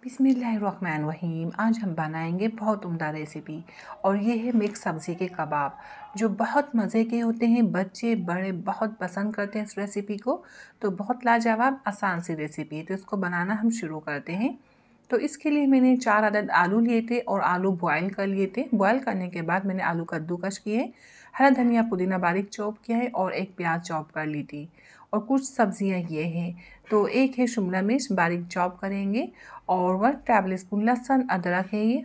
बिस्मिल्लाहिर्रहमानिर्रहीम। आज हम बनाएंगे बहुत उम्दा रेसिपी और ये है मिक्स सब्ज़ी के कबाब जो बहुत मज़े के होते हैं। बच्चे बड़े बहुत पसंद करते हैं इस रेसिपी को। तो बहुत लाजवाब आसान सी रेसिपी है, तो इसको बनाना हम शुरू करते हैं। तो इसके लिए मैंने 4 अदद आलू लिए थे और आलू बॉयल कर लिए थे। बॉयल करने के बाद मैंने आलू कद्दूकश किए, हरा धनिया पुदीना बारीक चॉप किया है और एक प्याज चॉप कर ली थी। और कुछ सब्जियां ये हैं, तो एक है शिमला मिर्च बारीक चॉप करेंगे और 1 टेबल स्पून लहसुन अदरक है ये,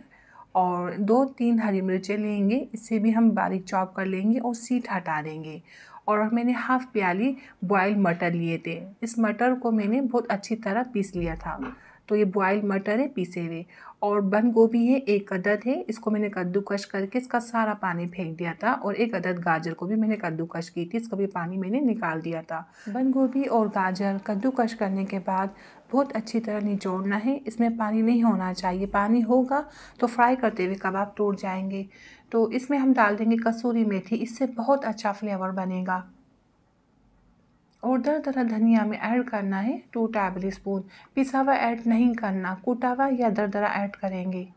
और 2-3 हरी मिर्चें लेंगे, इसे भी हम बारीक चॉप कर लेंगे और सीट हटा देंगे। और मैंने हाफ़ प्याली बॉयल मटर लिए थे। इस मटर को मैंने बहुत अच्छी तरह पीस लिया था। तो ये बॉयल मटर है पीसे हुए। और बंद गोभी है 1 अदद है, इसको मैंने कद्दूकश करके इसका सारा पानी फेंक दिया था। और 1 अदद गाजर को भी मैंने कद्दूकश की थी, इसका भी पानी मैंने निकाल दिया था। बंद गोभी और गाजर कद्दूकश करने के बाद बहुत अच्छी तरह निचोड़ना है। इसमें पानी नहीं होना चाहिए, पानी होगा तो फ्राई करते हुए कबाब टूट जाएंगे। तो इसमें हम डाल देंगे कसूरी मेथी, इससे बहुत अच्छा फ्लेवर बनेगा। और दरदरा धनिया में ऐड करना है 2 टेबल स्पून। पिसा हुआ ऐड नहीं करना, कूटा हुआ या दरदरा ऐड करेंगे।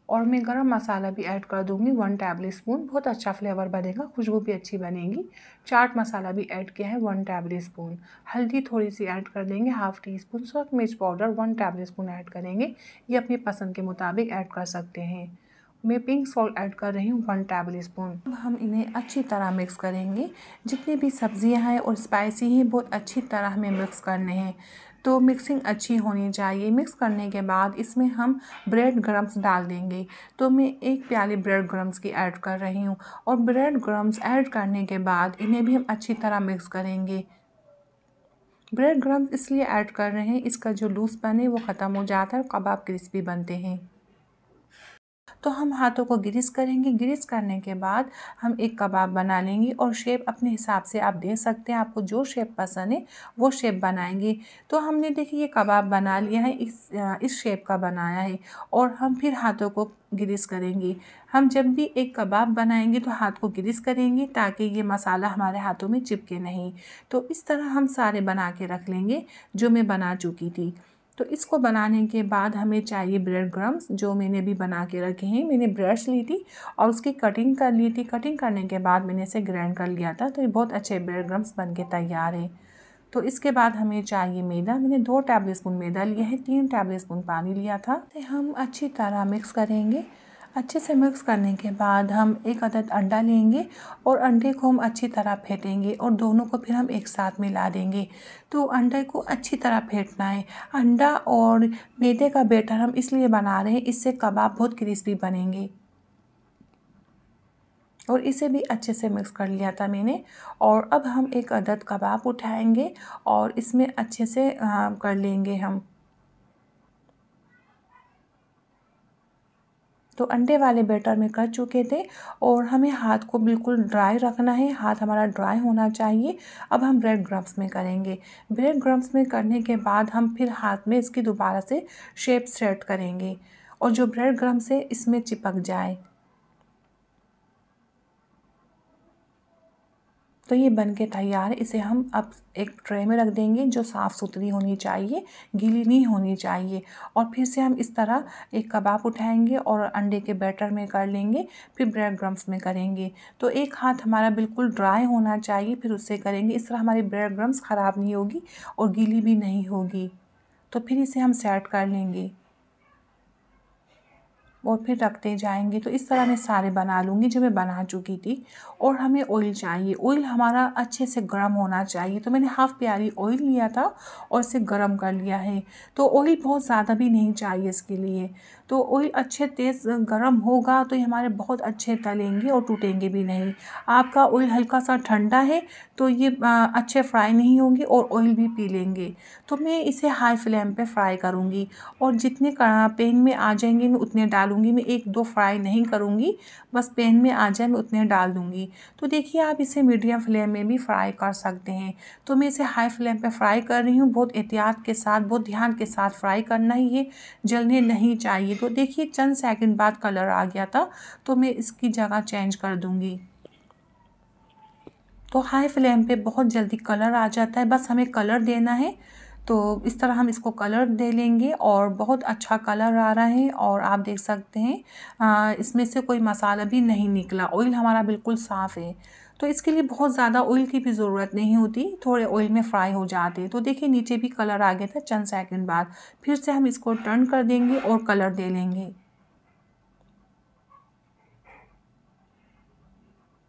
और मैं गरम मसाला भी ऐड कर दूंगी 1 टेबल स्पून, बहुत अच्छा फ्लेवर बनेगा, खुशबू भी अच्छी बनेगी। चाट मसाला भी ऐड किया है 1 टेबल स्पून। हल्दी थोड़ी सी ऐड कर देंगे हाफ़ टी स्पून। सूखा मिर्च पाउडर 1 टेबल स्पून ऐड करेंगे, ये अपनी पसंद के मुताबिक ऐड कर सकते हैं। मैं पिंक सॉल्ट ऐड कर रही हूँ 1 टेबल स्पून। अब हम इन्हें अच्छी तरह मिक्स करेंगे। जितनी भी सब्जियां हैं और स्पाइसी हैं बहुत अच्छी तरह हमें मिक्स करने हैं, तो मिक्सिंग अच्छी होनी चाहिए। मिक्स करने के बाद इसमें हम ब्रेड क्रम्स डाल देंगे। तो मैं 1 प्याली ब्रेड क्रम्स की ऐड कर रही हूँ। और ब्रेड क्रम्स ऐड करने के बाद इन्हें भी हम अच्छी तरह मिक्स करेंगे। ब्रेड क्रम्स इसलिए ऐड कर रहे हैं, इसका जो लूज़पन है वो ख़त्म हो जाता है और कबाब क्रिस्पी बनते हैं। तो हम हाथों को ग्रीस करेंगे। ग्रीस करने के बाद हम एक कबाब बना लेंगे और शेप अपने हिसाब से आप दे सकते हैं, आपको जो शेप पसंद है वो शेप बनाएंगे। तो हमने देखिए ये कबाब बना लिया है, इस शेप का बनाया है। और हम फिर हाथों को ग्रीस करेंगे। हम जब भी एक कबाब बनाएंगे तो हाथ को ग्रीस करेंगे ताकि ये मसाला हमारे हाथों में चिपके नहीं। तो इस तरह हम सारे बना के रख लेंगे जो मैं बना चुकी थी। तो इसको बनाने के बाद हमें चाहिए ब्रेड क्रम्स, जो मैंने भी बना के रखे हैं। मैंने ब्रेड्स ली थी और उसकी कटिंग कर ली थी। कटिंग करने के बाद मैंने इसे ग्राइंड कर लिया था, तो ये बहुत अच्छे ब्रेड क्रम्स बन के तैयार है। तो इसके बाद हमें चाहिए मैदा। मैंने 2 टेबल स्पून मैदा लिया है, 3 टेबल स्पून पानी लिया था। तो हम अच्छी तरह मिक्स करेंगे। अच्छे से मिक्स करने के बाद हम 1 अदद अंडा लेंगे और अंडे को हम अच्छी तरह फेंटेंगे और दोनों को फिर हम एक साथ मिला देंगे। तो अंडे को अच्छी तरह फेंटना है। अंडा और मैदे का बैटर हम इसलिए बना रहे हैं, इससे कबाब बहुत क्रिस्पी बनेंगे। और इसे भी अच्छे से मिक्स कर लिया था मैंने। और अब हम 1 अदद कबाब उठाएंगे और इसमें अच्छे से कर लेंगे हम। तो अंडे वाले बैटर में कर चुके थे और हमें हाथ को बिल्कुल ड्राई रखना है, हाथ हमारा ड्राई होना चाहिए। अब हम ब्रेड क्रम्स में करेंगे। ब्रेड क्रम्स में करने के बाद हम फिर हाथ में इसकी दोबारा से शेप सेट करेंगे और जो ब्रेड क्रम्स है इसमें चिपक जाए। तो ये बन के तैयार है। इसे हम अब एक ट्रे में रख देंगे जो साफ़ सुथरी होनी चाहिए, गीली नहीं होनी चाहिए। और फिर से हम इस तरह एक कबाब उठाएंगे और अंडे के बैटर में कर लेंगे, फिर ब्रेड क्रम्स में करेंगे। तो एक हाथ हमारा बिल्कुल ड्राई होना चाहिए, फिर उससे करेंगे। इस तरह हमारी ब्रेड क्रम्स ख़राब नहीं होगी और गीली भी नहीं होगी। तो फिर इसे हम सेट कर लेंगे और फिर रखते जाएंगे। तो इस तरह मैं सारे बना लूँगी जो मैं बना चुकी थी। और हमें ऑयल चाहिए, ऑयल हमारा अच्छे से गर्म होना चाहिए। तो मैंने हाफ़ प्याली ऑयल लिया था और इसे गर्म कर लिया है। तो ऑयल बहुत ज़्यादा भी नहीं चाहिए इसके लिए। तो ऑयल अच्छे तेज़ गर्म होगा तो ये हमारे बहुत अच्छे तलेंगे और टूटेंगे भी नहीं। आपका ऑयल हल्का सा ठंडा है तो ये अच्छे फ्राई नहीं होंगे और ऑयल भी पी लेंगे। तो मैं इसे हाई फ्लेम पे फ्राई करूँगी और जितने पैन में आ जाएंगे मैं उतने डालूँगी। मैं 1-2 फ्राई नहीं करूँगी, बस पैन में आ जाए मैं उतने डाल दूँगी। तो देखिए आप इसे मीडियम फ्लेम में भी फ्राई कर सकते हैं। तो मैं इसे हाई फ्लेम पे फ्राई कर रही हूँ। बहुत एहतियात के साथ, बहुत ध्यान के साथ फ्राई करना है, ये जलने नहीं चाहिए। तो देखिए चंद सेकंड बाद कलर आ गया था, तो मैं इसकी जगह चेंज कर दूँगी। तो हाई फ्लेम पे बहुत जल्दी कलर आ जाता है, बस हमें कलर देना है। तो इस तरह हम इसको कलर दे लेंगे और बहुत अच्छा कलर आ रहा है। और आप देख सकते हैं इसमें से कोई मसाला भी नहीं निकला, ऑयल हमारा बिल्कुल साफ़ है। तो इसके लिए बहुत ज़्यादा ऑयल की भी ज़रूरत नहीं होती, थोड़े ऑयल में फ्राई हो जाते। तो देखिए नीचे भी कलर आ गया था चंद सेकंड बाद। फिर से हम इसको टर्न कर देंगे और कलर दे लेंगे।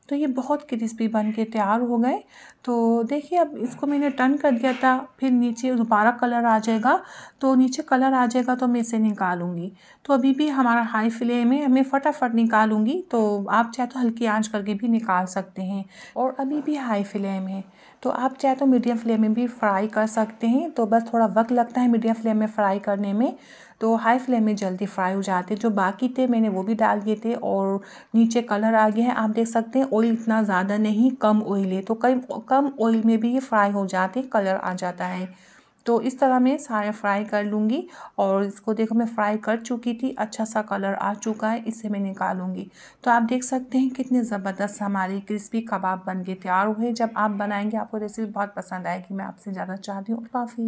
तो ये बहुत क्रिस्पी बन के तैयार हो गए। तो देखिए अब इसको मैंने टर्न कर दिया था, फिर नीचे दोबारा कलर आ जाएगा, तो नीचे कलर आ जाएगा तो मैं इसे निकालूंगी। तो अभी भी हमारा हाई फ्लेम है, मैं फटाफट निकालूंगी। तो आप चाहे तो हल्की आंच करके भी निकाल सकते हैं। और अभी भी हाई फ्लेम है, तो आप चाहे तो मीडियम फ्लेम में भी फ्राई कर सकते हैं। तो बस थोड़ा वक्त लगता है मीडियम फ्लेम में फ्राई करने में, तो हाई फ्लेम में जल्दी फ्राई हो जाते। जो बाकी थे मैंने वो भी डाल दिए थे और नीचे कलर आ गया है। आप देख सकते हैं ऑयल इतना ज़्यादा नहीं, कम ऑयल है, तो कम ऑयल में भी ये फ्राई हो जाते, कलर आ जाता है। तो इस तरह मैं सारे फ्राई कर लूँगी। और इसको देखो मैं फ्राई कर चुकी थी, अच्छा सा कलर आ चुका है, इसे मैं निकालूंगी। तो आप देख सकते हैं कितने ज़बरदस्त हमारे क्रिस्पी कबाब बन के तैयार हुए। जब आप बनाएंगे आपको रेसिपी बहुत पसंद आएगी। मैं आपसे ज़्यादा चाहती हूँ। काफ़ी